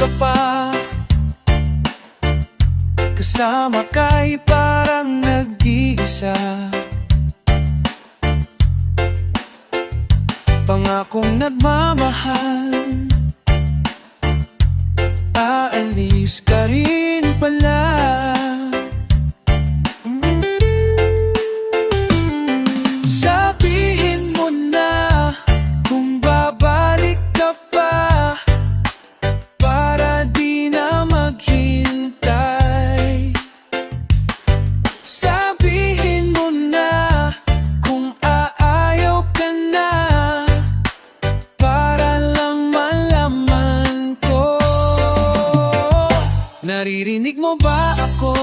ka pa, kasama ka'y parang nag-iisa. Pangakong nagmamahal, aalis ka rin pala. Sabihin mo na kung babalik ka pa, para di na maghintay. Sabihin mo na kung aayaw ka na, para lang malaman ko. Naririnig mo ba ako?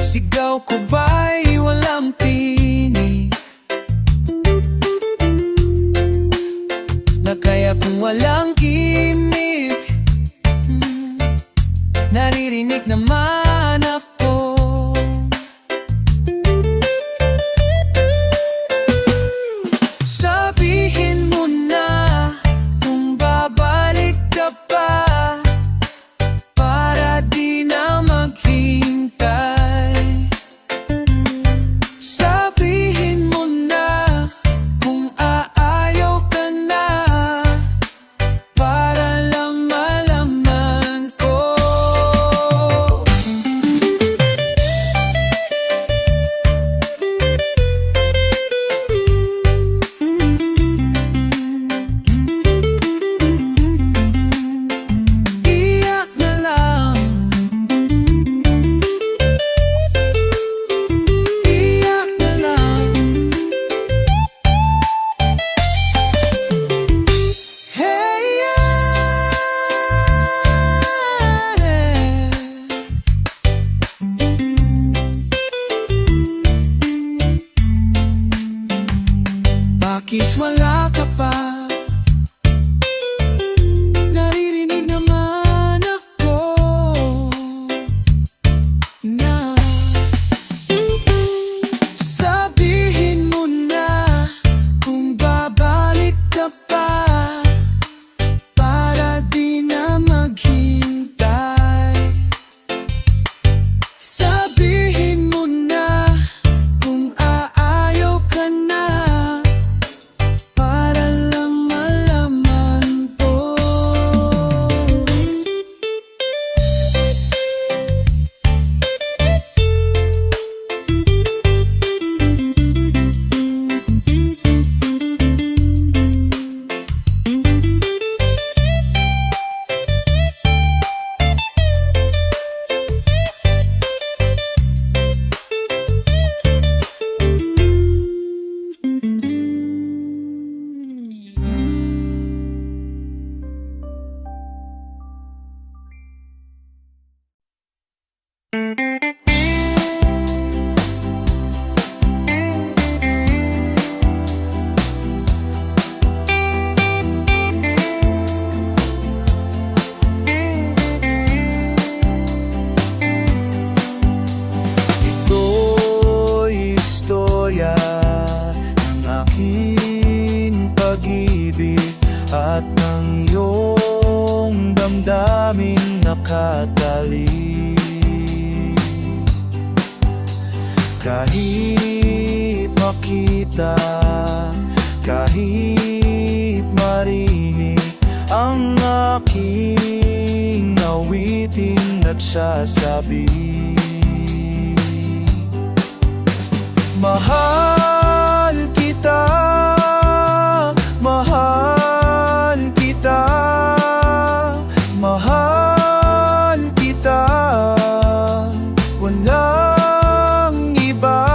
Sigaw ko ba'y walang tinig? Na kaya kung walang kimik, naririnig naman ako. Sabihin mo na kung babalik ka pa, para di na maghintay. Sabihin mo na kung aayaw ka na, para lang malaman ko. Iyak na lang, iyak na lang. Hey, bakit wala ka pa? Naririnig naman ako na sabihin mo na kung babalik ka pa, para di na maghintay. Sabihin mo na kung aayaw ka na, para lang malaman ko. Ito'y istorya ng aking pag-ibig at ng iyong damdamin nakatali. Kahit makita, kahit marinig ang aking awitin nagsasabi, mahal kita, mahal kita, mahal kita, walang iba.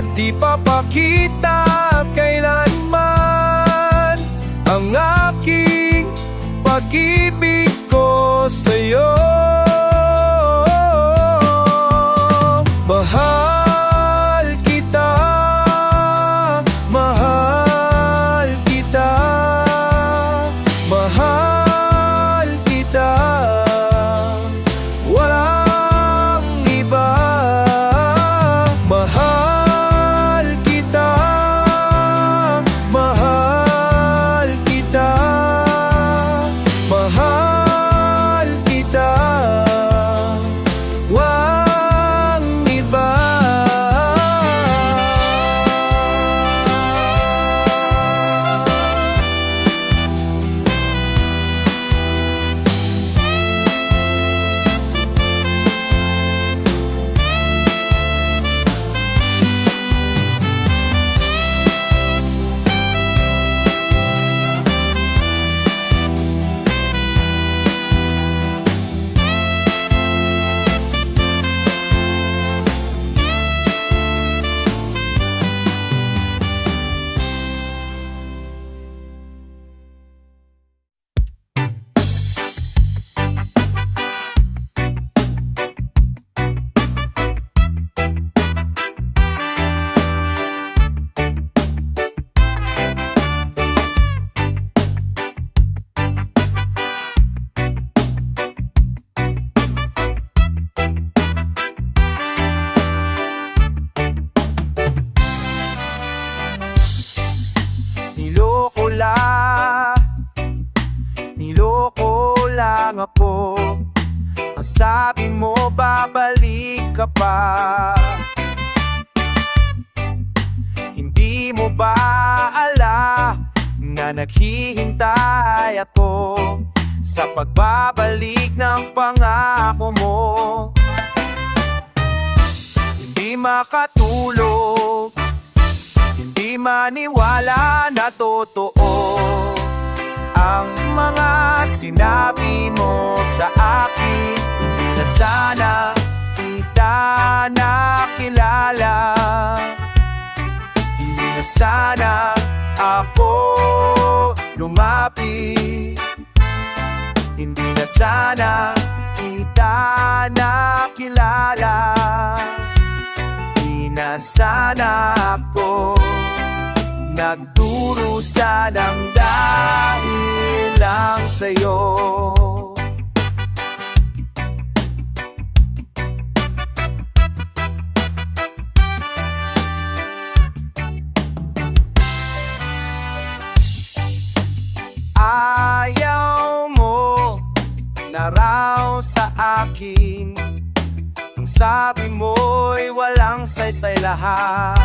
at di papakita kailanman ang aking pag-ibig ko sa'yo. Mahal kita, mahal kita, mahal kita, walang iba. Mahal kita, mahal kita, mahal kita, walang iba. Niloko lang ako. Ang sabi mo babalik ka pa. Hindi mo ba alam na naghihintay ako sa pagbabalik ng pangako mo? Hindi makatulog, hindi maniwala na totoo ang mga sinabi mo sa akin. Hindi na sana kita nakilala, hindi na sana ako lumapit, hindi na sana kita nakilala, hindi na sana ako nagdurusa ng dahil lang sa'yo. Ayaw mo na raw sa akin, ang sabi mo'y walang saysay lahat.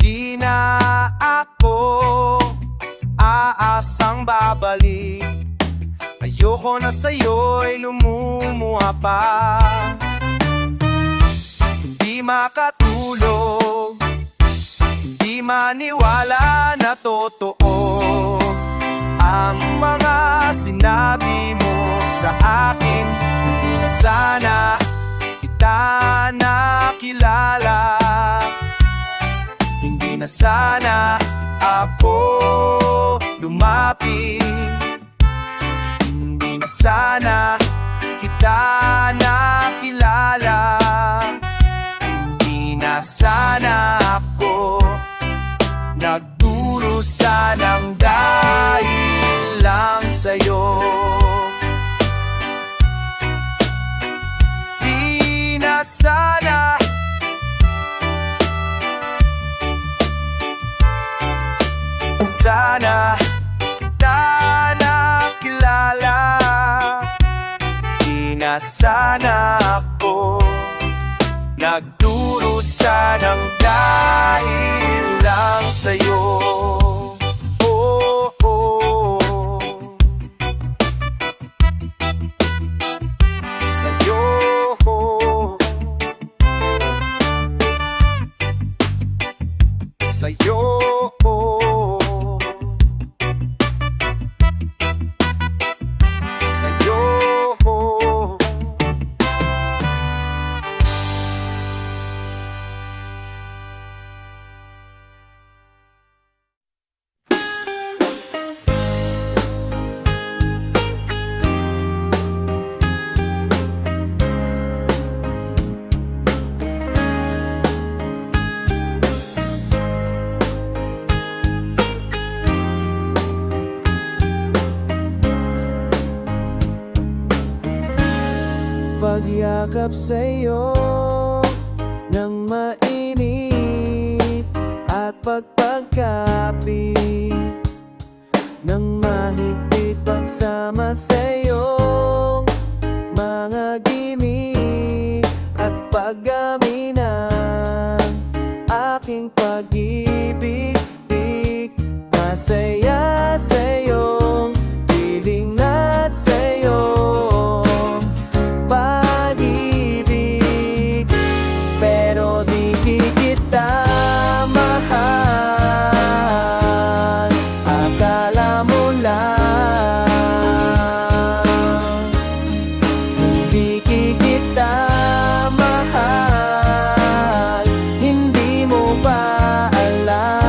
Di na ako aasang babalik, ayoko na sa'yo'y lumumuha pa. Hindi makatulog, hindi maniwala na totoo ang mga sinabi mo sa akin. Hindi na sana kita nakilala, hindi na sana ako lumapit, hindi na sana kita nakilala, hindi na sana ako nagdurusa ng dahil lang sa'yo. Di na sana sana kita nakilala, di na sana ako nagdurusa ng dahil lang sa'yo. Oh, oh. Sa'yo, sa'yo, sa'yo. yakap sa'yo ng mainit at pagpagkapit ng mahigpit pagsama sa'yong mga gimik at pag-amin ng aking pag-ibig. Masaya sa'yong piling at sa'yong pag-ibig, pero di kita mahal. Akala mo lang hindi kita mahal, hindi mo ba alam?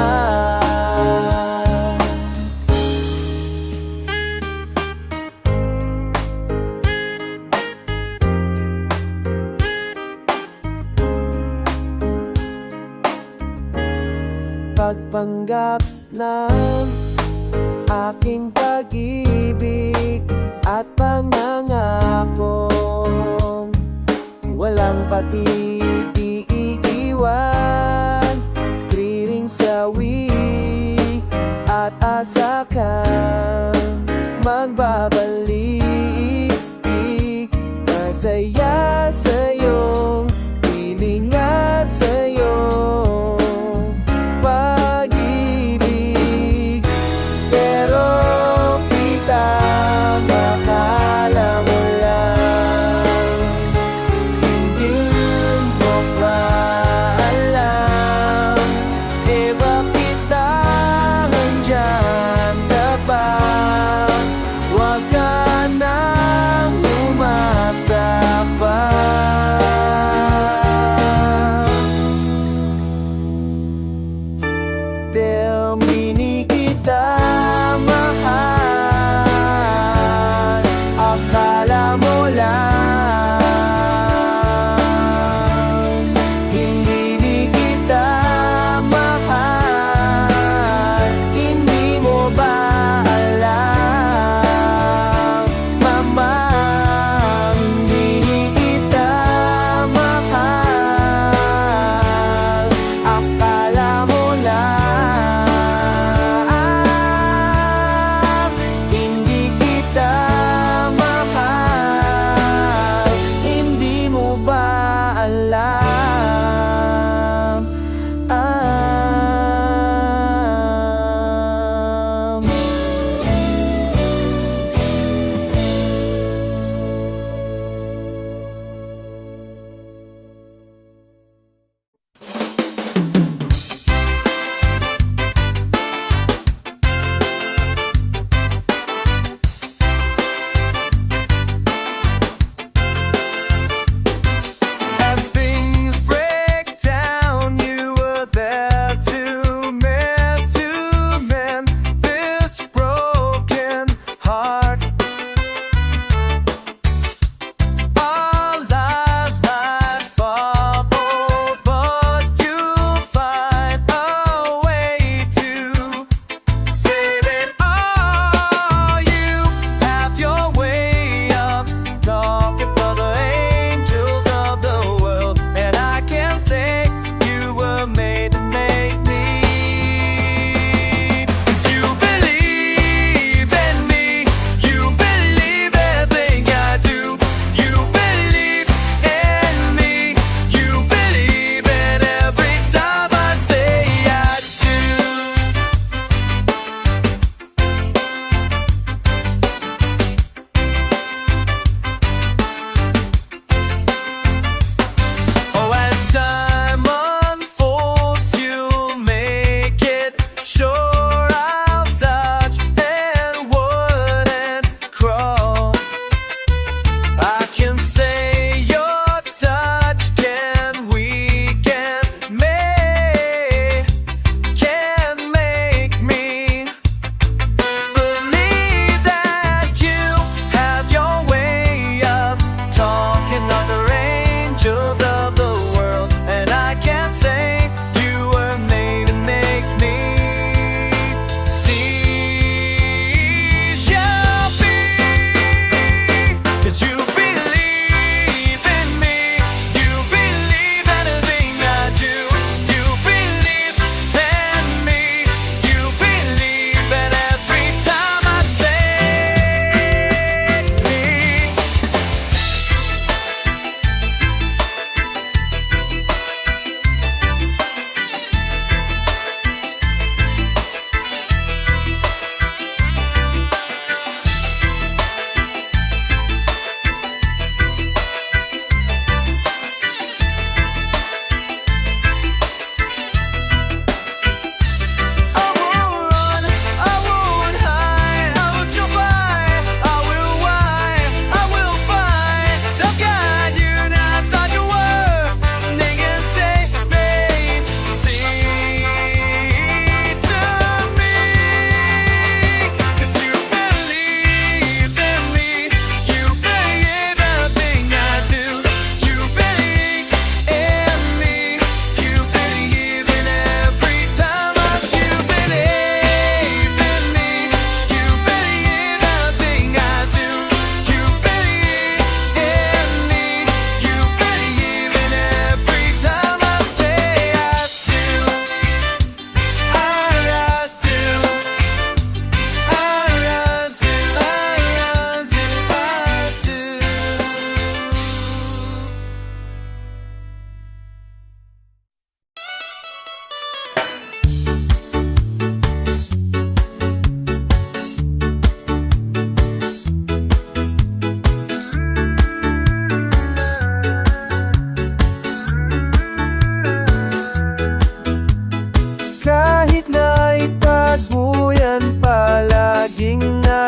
Pagpanggap ng aking pag-ibig at pangangakong walang pati-iiwan, kriring sawi at asa kang magbabalik. Masaya sa'yong piling at sa'yong pag-ibig, pero kita makala mo lang, hindi mo pa alam. Eh bakit nandiyan ka ba? Huwag ka nang umasa pa. Tell me, di kita mahal. Akala mo lang hindi kita mahal, hindi mo ba alam? Mamang hindi kita mahal. Akala mo lang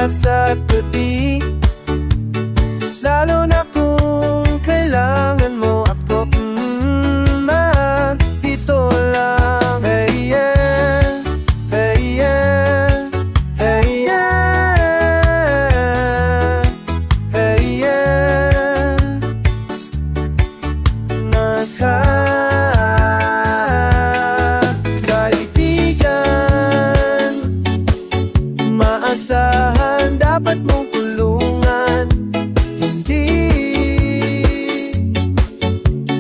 oras at gabi, lalo na kung kailangan mo ako. Dito lang. Hey yeah, hey yeah, hey yeah, hey yeah. Kaibigan, maasahan, dapat mong tulungan. Hindi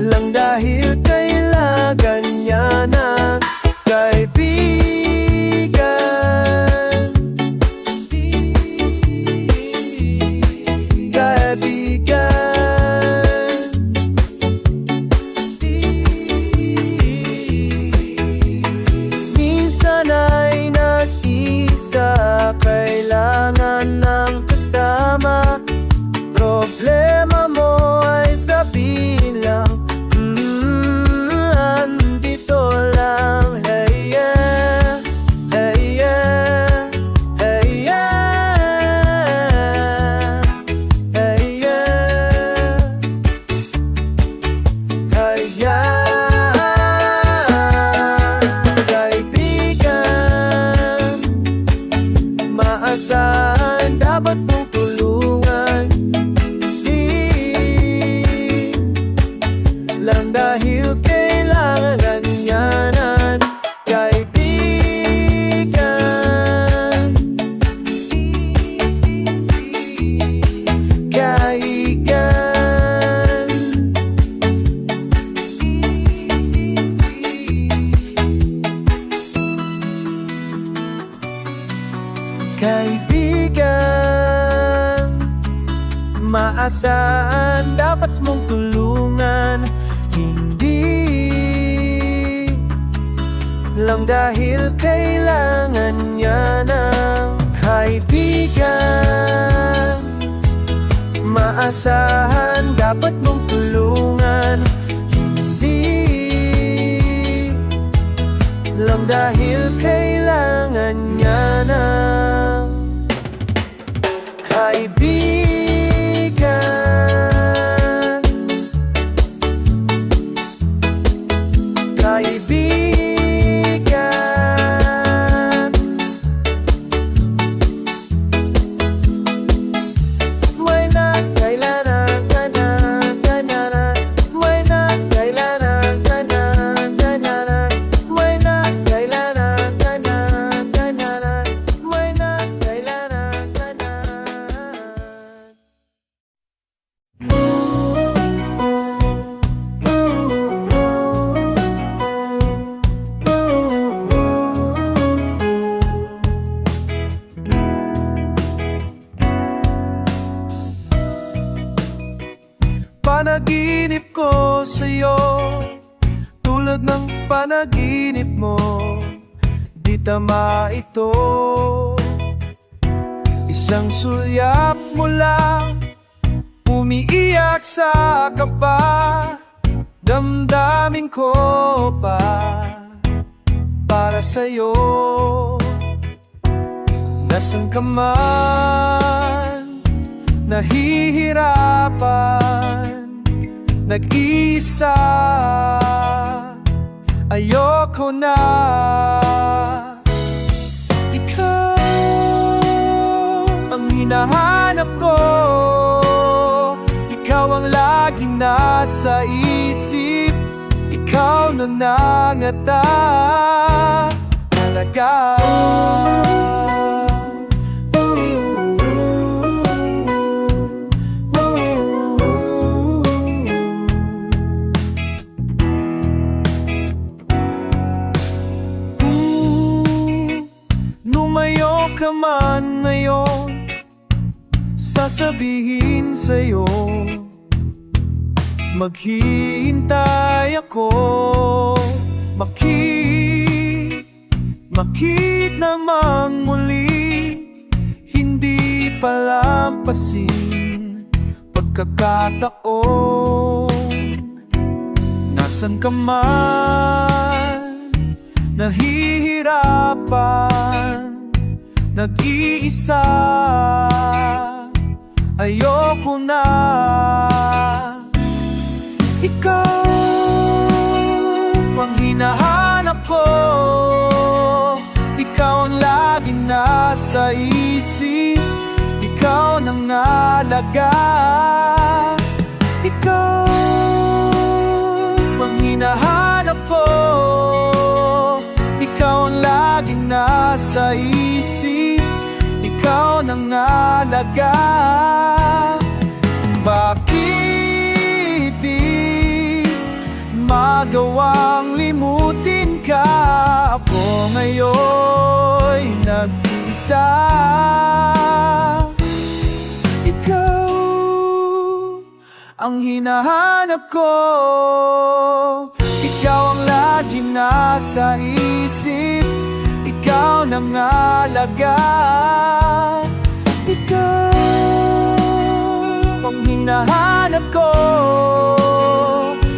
lang dahil kailangan niya ng kaibigan. Kaibigan, minsan ay nag-isa, kailangan ng kasama. Problema mo ay sabihin lang, andito lang. Hey yeah, hey yeah, hey yeah, hey yeah, hey yeah. Kaibigan, maasahan, dapat mong tulungan. Lang dahil kailangan niya ng kaibigan. Kaibigan, kaibigan, maasahan, dapat mong tulungan. Hindi lang dahil kailangan niya ng kaibigan. Maasahan, dapat mong tulungan. Hindi lang dahil kailangan niya ng kaibigan. Kaibigan, may kailangan ka na, may kailangan ka na, may kailangan ka na, may kailangan ka na. Panaginip ko sa'yo, tulad ng panaginip mo, di tama ito. Isang sulyap mo lang, umiiyak sa kaba, damdamin ko pa para sa'yo. Nasaan ka man, nahihirapan, nag-iisa, ayoko na. Ikaw ang hinahanap ko, ikaw ang laging nasa isip, ikaw na nangata talaga. Lumayo ka man ngayon, sasabihin sa'yo, maghihintay ako. Makit namang muli, hindi palampasin pagkakataon. Nasaan ka man, nahihirapan, nag-iisa. Ayoko na. Ikaw ang hinahanap ko, ikaw ang laging nasa isip, ikaw nang nalaga. Ikaw ang hinahanap ko, ikaw ang laging nasa isip, ikaw nang nalaga. Bakit di magawang limutin ka? Ako ngayon'y nag-isa. Ikaw ang hinahanap ko, ikaw ang laging nasa isip, ikaw nang alaga. Ikaw ang hinahanap ko,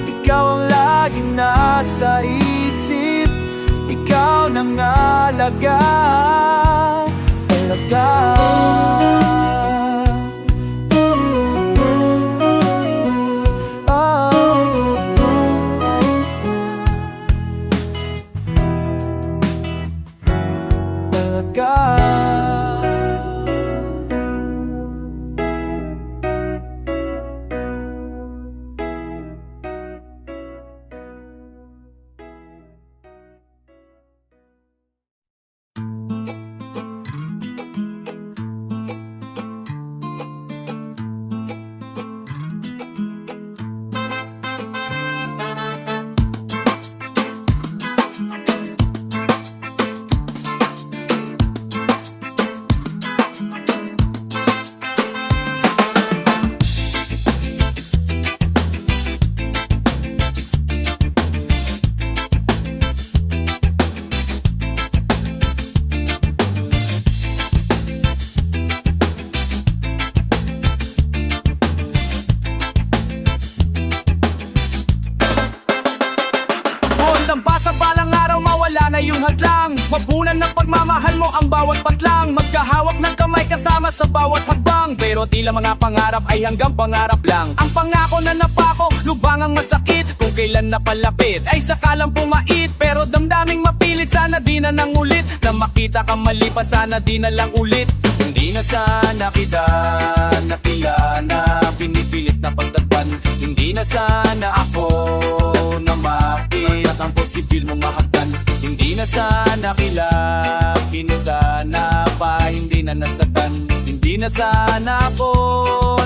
ikaw ang laging nasa isip, ikaw nang alaga. Alaga. Sa balang araw mawala na yung hadlang, mabunan ng pagmamahal mo ang bawat patlang, magkahawak ng kamay kasama sa bawat hakbang. Pero tila mga pangarap ay hanggang pangarap lang. Ang pangako na napako, lubang ang masakit, kung kailan napalapit ay sakalang pumait. Pero damdaming mapilit, sana di na nang ulit, na makita kang malipas, sana di na lang ulit. Hindi na sana kita nakilala, pinipilit na pagtagpan. Hindi na sana ako na makita ang posibil mong mahagdan. Hindi na sana kilap, sana pa hindi na nasaktan. Hindi na sana ako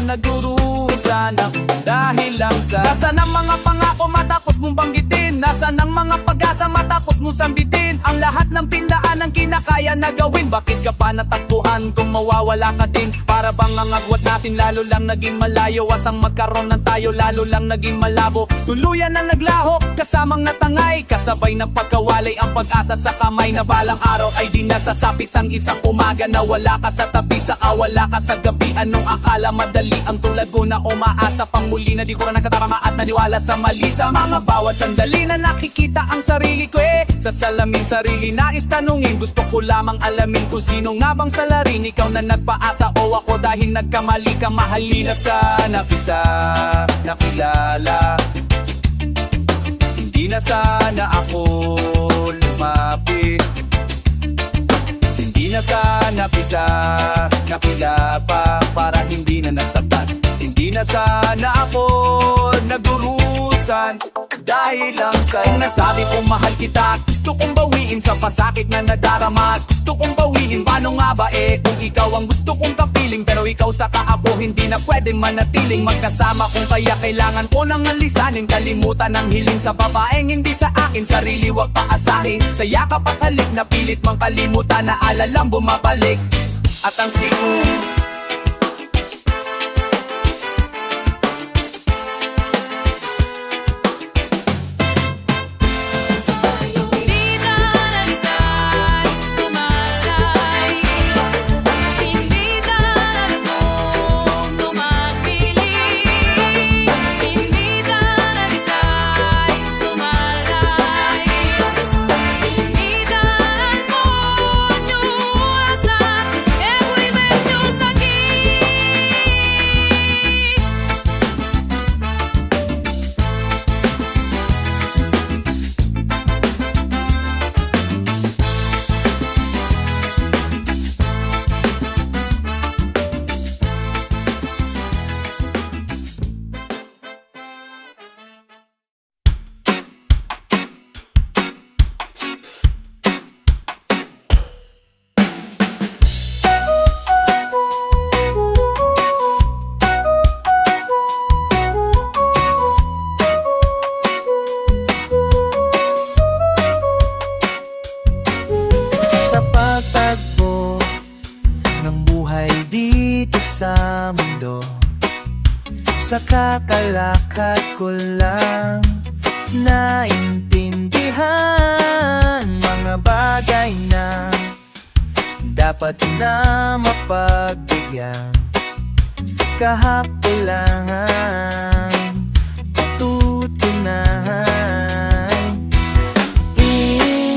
nagdurusa dahil lang sa nasaan ang mga pangako matapos mong banggitin, nasaan ang mga pag-asa matapos mong sambitin. Ang lahat ng pinlaan ang kinakaya na gawin, bakit ka pa natakbuhan kung mawawala ka din? Para bang ang agwat natin lalo lang naging malayo, at ang magkaroon ng tayo lalo lang naging malabo. Tuluyan na naglaho, kasamang natangay, kasabay ng pagkawalay ang pag-asa sa kamay, na balang araw ay di nasasapit ang isang umaga, na wala ka sa tabi, saka wala ka sa gabi. Anong akala madali ang tulad ko na umaasa pang muli, na di ko na nagtatama at naniwala sa mali. Sa mga bawat sandali na nakikita ang sarili ko sa salamin sarili nais tanungin, gusto ko lamang alamin kung sino nga bang salarin. Ikaw na nagpaasa o ako dahil nagkamali ka? Mahalin na sana kita nakilala, hindi na sana ako lumapit. Hindi na sana kita nakilapa para hindi na nasaktan. Hindi na sana ako nagdurusan dahil lang sa nasabi kong mahal kita. Gusto kong bawiin sa pasakit na nadarama, gusto kong bawiin. Paano nga ba kung ikaw ang gusto kong kapiling, pero ikaw sa kaabo hindi na pwede manatiling magkasama. Kung kaya kailangan ko nang alisanin, kalimutan ang hiling sa babaeng hindi sa akin, sarili wag paasahin. Sa yakap at halik na pilit mang kalimutan, na alalang bumabalik at ang sigo. sa mundo. Sa kakalakad ko lang naintindihan mga bagay na dapat na mapagbigyan. Kahapon lang patutunahan. Iniikot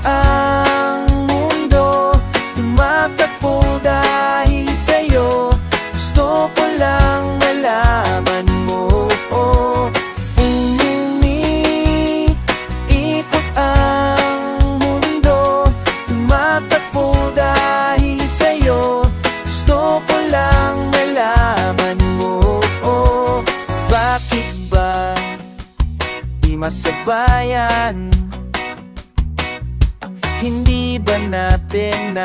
ang mundo, tumatakbo dahil sa'yo. Gusto ko lang malaman mo. Iniikot ang mundo, tumatakbo dahil sa'yo. Gusto ko lang malaman mo. Bakit ba di masabayan? Hindi ba natin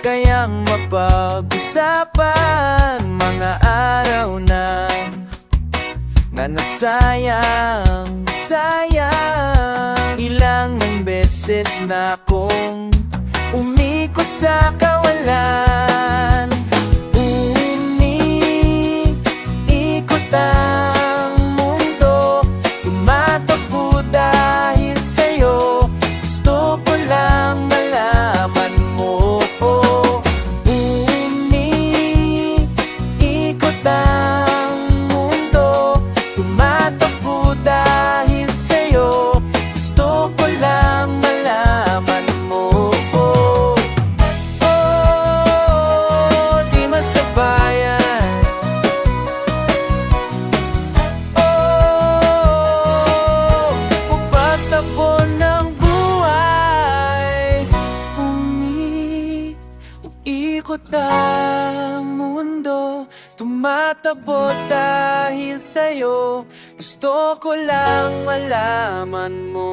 kayang mapag-usapan mga araw na nasayang, sayang. Ilang beses na akong umikot sa kawalan. Umiikot ang mundo, tumatakbo dahil sa'yo. Gusto ko lang malaman mo. Umiikot ang mundo, tumatakbo dahil sa'yo. Gusto ko lang malaman mo. Di masabayan. Pagtakbo ng buhay, umiikot ang mundo, tumatakbo dahil sa'yo. Gusto ko lang malaman mo.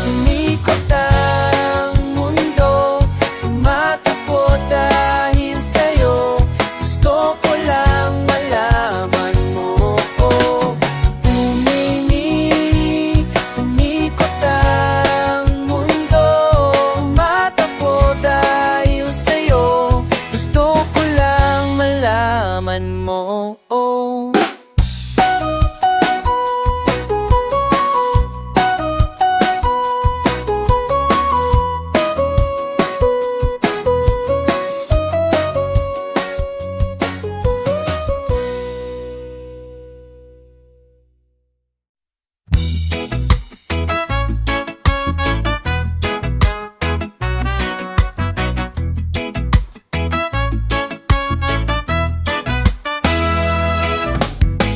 Umikot ang mundo, tumatakbo dahil sa'yo. Gusto ko lang malaman mo. Umikot ang mundo, tumatakbo dahil sa'yo. Gusto ko lang malaman mo.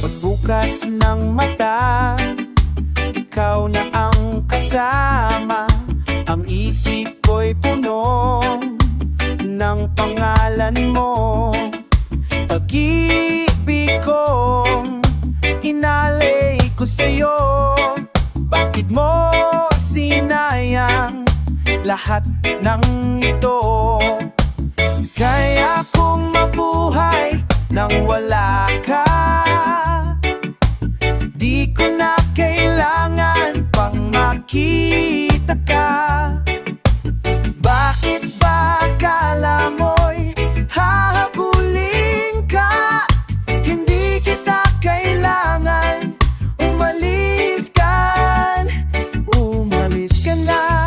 Pagbukas ng mata, ikaw na ang kasama. Ang isip ko'y puno ng pangalan mo. Pag-ibig kong inalay ko sa'yo. Bakit mo sinayang lahat ng ito? Kaya kong mabuhay nang wala ka. Di ko na kailangan pang makita ka. Bakit ba akala mo'y hahabulin ka? Hindi kita kailangan, umalis ka na.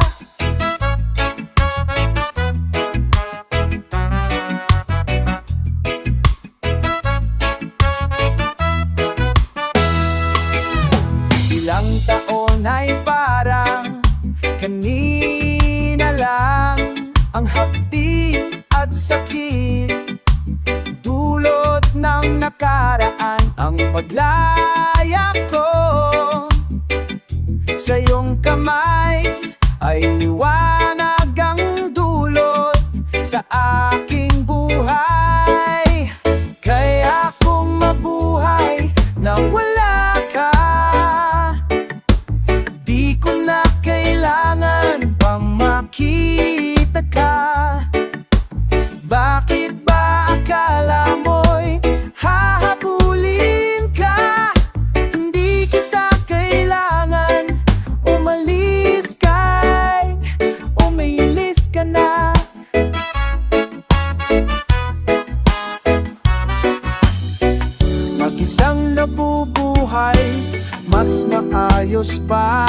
Ilang taon ay parang kanina lang. Ang hapdi at sakit dulot ng nakaraan. Ang paglaya ko sa iyong kamay ay liwanag ang dulot sa aking buhay. Kaya kung mabuhay na wala ka, di ko na kailangan pang makita ka. Bakit ba akala mo'y hahabulin ka? Hindi kita kailangan, umalis ka mas maayos pa.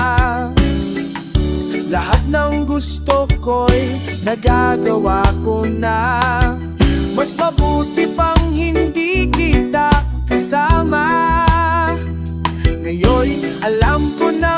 Lahat ng gusto ko'y nagagawa ko na. Mas mabuti pang hindi kita kasama. Ngayon alam ko na